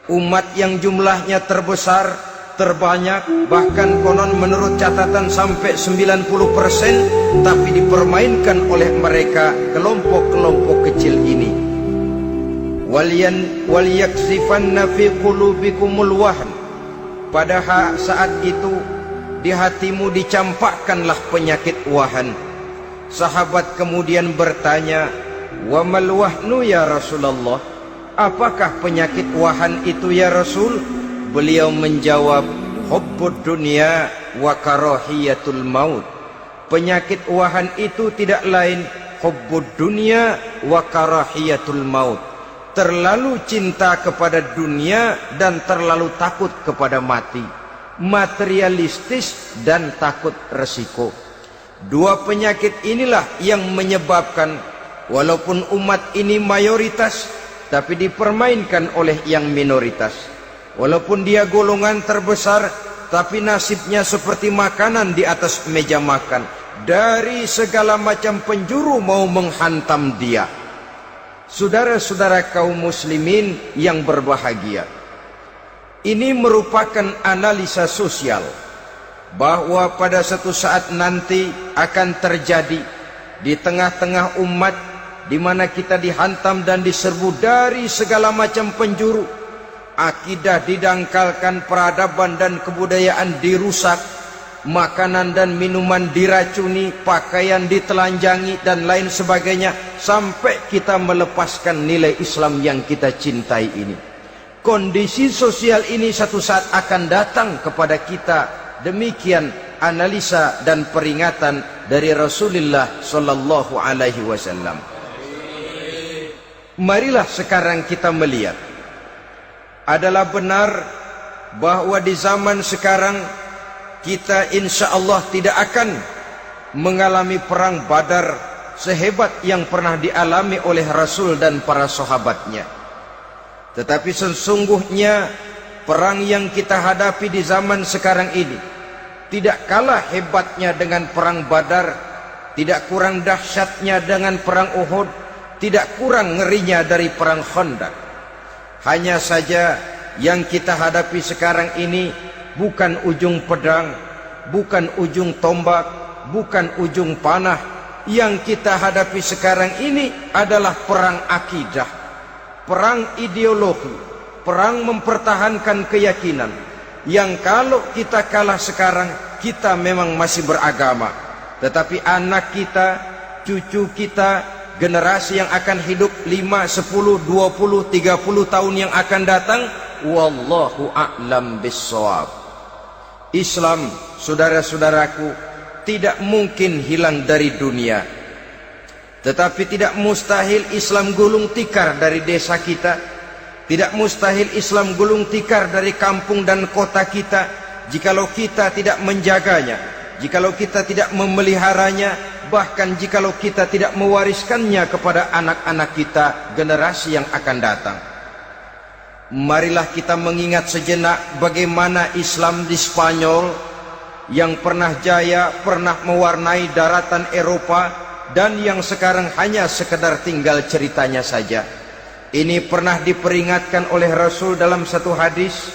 Umat yang jumlahnya terbesar, terbanyak, bahkan konon menurut catatan sampai 90%, tapi dipermainkan oleh mereka kelompok-kelompok kecil ini. Walyaksifanna fi qulubikumul wahn. Pada saat itu di hatimu dicampakkanlah penyakit wahan. Sahabat kemudian bertanya, "Wa mal wahnu ya Rasulullah?" Apakah penyakit wahan itu ya Rasul? Beliau menjawab, hubbud dunya wa karahiyatul maut. Penyakit wahan itu tidak lain hubbud dunya wa karahiyatul maut. Terlalu cinta kepada dunia dan terlalu takut kepada mati. Materialistis dan takut resiko. Dua penyakit inilah yang menyebabkan walaupun umat ini mayoritas, tapi dipermainkan oleh yang minoritas. Walaupun dia golongan terbesar, tapi nasibnya seperti makanan di atas meja makan. Dari segala macam penjuru mau menghantam dia. Saudara-saudara kaum muslimin yang berbahagia, ini merupakan analisa sosial bahwa pada suatu saat nanti akan terjadi di tengah-tengah umat di mana kita dihantam dan diserbu dari segala macam penjuru. Akidah didangkalkan, peradaban dan kebudayaan dirusak, makanan dan minuman diracuni, pakaian ditelanjangi dan lain sebagainya, sampai kita melepaskan nilai Islam yang kita cintai ini. Kondisi sosial ini satu saat akan datang kepada kita. Demikian analisa dan peringatan dari Rasulullah sallallahu alaihi wasallam. Marilah sekarang kita melihat, adalah benar bahwa di zaman sekarang kita insya Allah tidak akan mengalami perang Badar sehebat yang pernah dialami oleh Rasul dan para sahabatnya. Tetapi sesungguhnya perang yang kita hadapi di zaman sekarang ini tidak kalah hebatnya dengan perang Badar, tidak kurang dahsyatnya dengan perang Uhud, tidak kurang ngerinya dari perang Khandaq. Hanya saja yang kita hadapi sekarang ini bukan ujung pedang, bukan ujung tombak, bukan ujung panah. Yang kita hadapi sekarang ini adalah perang akidah, perang ideologi, perang mempertahankan keyakinan. Yang kalau kita kalah sekarang, kita memang masih beragama, tetapi anak kita, cucu kita, generasi yang akan hidup 5, 10, 20, 30 tahun yang akan datang, wallahu a'lam bissawab. Islam, saudara-saudaraku, tidak mungkin hilang dari dunia. Tetapi tidak mustahil Islam gulung tikar dari desa kita. Tidak mustahil Islam gulung tikar dari kampung dan kota kita, jikalau kita tidak menjaganya, jikalau kita tidak memeliharanya, bahkan jikalau kita tidak mewariskannya kepada anak-anak kita, generasi yang akan datang. Marilah kita mengingat sejenak bagaimana Islam di Spanyol yang pernah jaya, pernah mewarnai daratan Eropa, dan yang sekarang hanya sekedar tinggal ceritanya saja. Ini pernah diperingatkan oleh Rasul dalam satu hadis,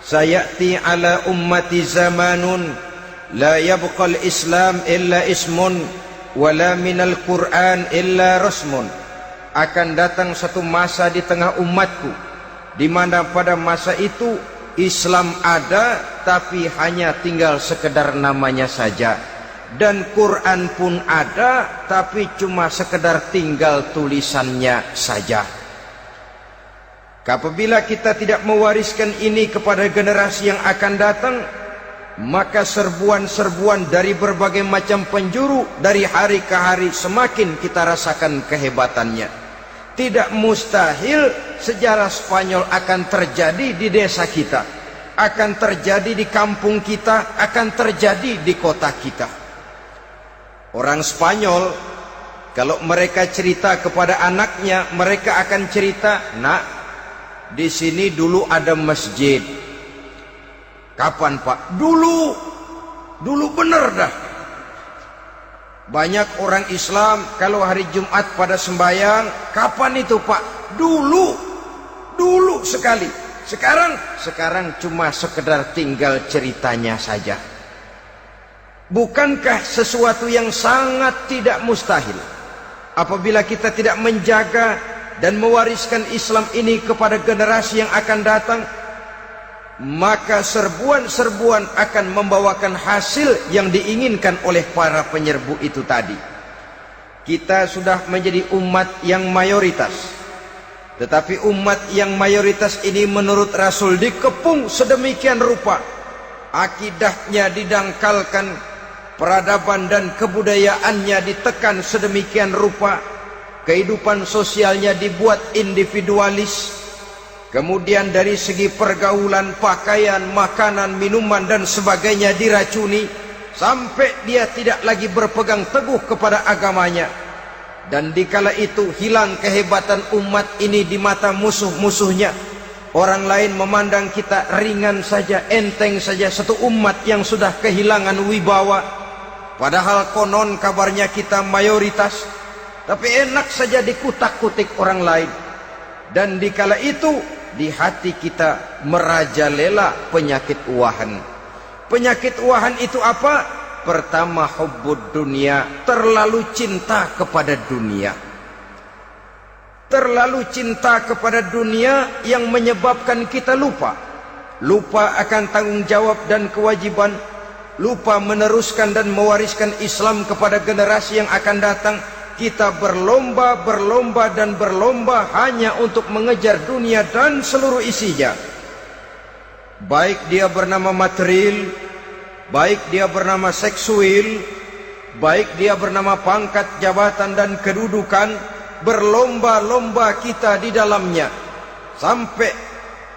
sayati ala ummati zamanun la yabqal Islam illa ismun wala minal Quran illa rasmun. Akan datang satu masa di tengah umatku di mana pada masa itu Islam ada tapi hanya tinggal sekedar namanya saja, dan Quran pun ada tapi cuma sekedar tinggal tulisannya saja. Apabila kita tidak mewariskan ini kepada generasi yang akan datang, maka serbuan-serbuan dari berbagai macam penjuru dari hari ke hari semakin kita rasakan kehebatannya. Tidak mustahil sejarah Spanyol akan terjadi di desa kita, akan terjadi di kampung kita, akan terjadi di kota kita. Orang Spanyol kalau mereka cerita kepada anaknya, mereka akan cerita, "Nak, di sini dulu ada masjid." Kapan, Pak? Dulu bener dah. Banyak orang Islam kalau hari Jumat pada sembahyang, kapan itu, Pak? Dulu sekali. Sekarang cuma sekedar tinggal ceritanya saja. Bukankah sesuatu yang sangat tidak mustahil apabila kita tidak menjaga dan mewariskan Islam ini kepada generasi yang akan datang, maka serbuan-serbuan akan membawakan hasil yang diinginkan oleh para penyerbu itu tadi. Kita sudah menjadi umat yang mayoritas, tetapi umat yang mayoritas ini menurut Rasul dikepung sedemikian rupa, akidahnya didangkalkan, peradaban dan kebudayaannya ditekan sedemikian rupa, kehidupan sosialnya dibuat individualis, kemudian dari segi pergaulan, pakaian, makanan, minuman dan sebagainya diracuni, sampai dia tidak lagi berpegang teguh kepada agamanya. Dan dikala itu hilang kehebatan umat ini di mata musuh-musuhnya. Orang lain memandang kita ringan saja, enteng saja, satu umat yang sudah kehilangan wibawa. Padahal konon kabarnya kita mayoritas, tapi enak saja dikutak-kutik orang lain. Dan dikala itu di hati kita merajalela penyakit uahan. Penyakit uahan itu apa? Pertama, hubbud dunia, terlalu cinta kepada dunia. Terlalu cinta kepada dunia yang menyebabkan kita lupa akan tanggung jawab dan kewajiban, lupa meneruskan dan mewariskan Islam kepada generasi yang akan datang. Kita berlomba hanya untuk mengejar dunia dan seluruh isinya, baik dia bernama material, baik dia bernama seksual, baik dia bernama pangkat, jabatan dan kedudukan. Berlomba-lomba kita di dalamnya, sampai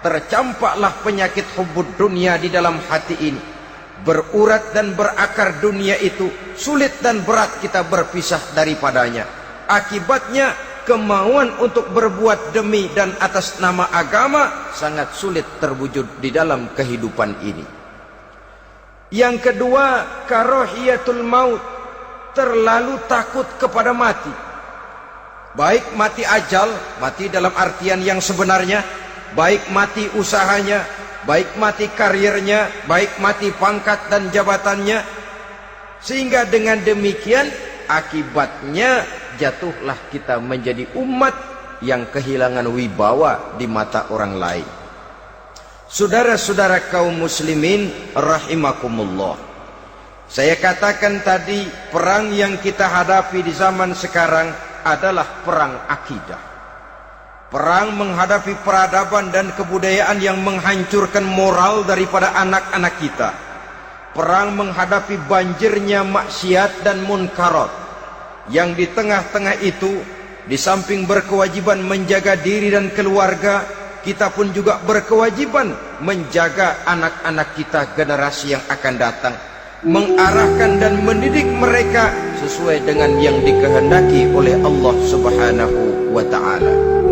tercampaklah penyakit hubbud dunia di dalam hati ini. Berurat dan berakar dunia itu, sulit dan berat kita berpisah daripadanya. Akibatnya kemauan untuk berbuat demi dan atas nama agama sangat sulit terwujud di dalam kehidupan ini. Yang kedua, karahiyatul maut, terlalu takut kepada mati. Baik mati ajal, mati dalam artian yang sebenarnya, baik mati usahanya, baik mati karirnya, baik mati pangkat dan jabatannya. Sehingga dengan demikian akibatnya jatuhlah kita menjadi umat yang kehilangan wibawa di mata orang lain. Saudara-saudara kaum muslimin rahimakumullah, saya katakan tadi, perang yang kita hadapi di zaman sekarang adalah perang akidah. Perang menghadapi peradaban dan kebudayaan yang menghancurkan moral daripada anak-anak kita. Perang menghadapi banjirnya maksiat dan munkarat, yang di tengah-tengah itu, di samping berkewajiban menjaga diri dan keluarga, kita pun juga berkewajiban menjaga anak-anak kita, generasi yang akan datang, mengarahkan dan mendidik mereka sesuai dengan yang dikehendaki oleh Allah Subhanahu wa ta'ala.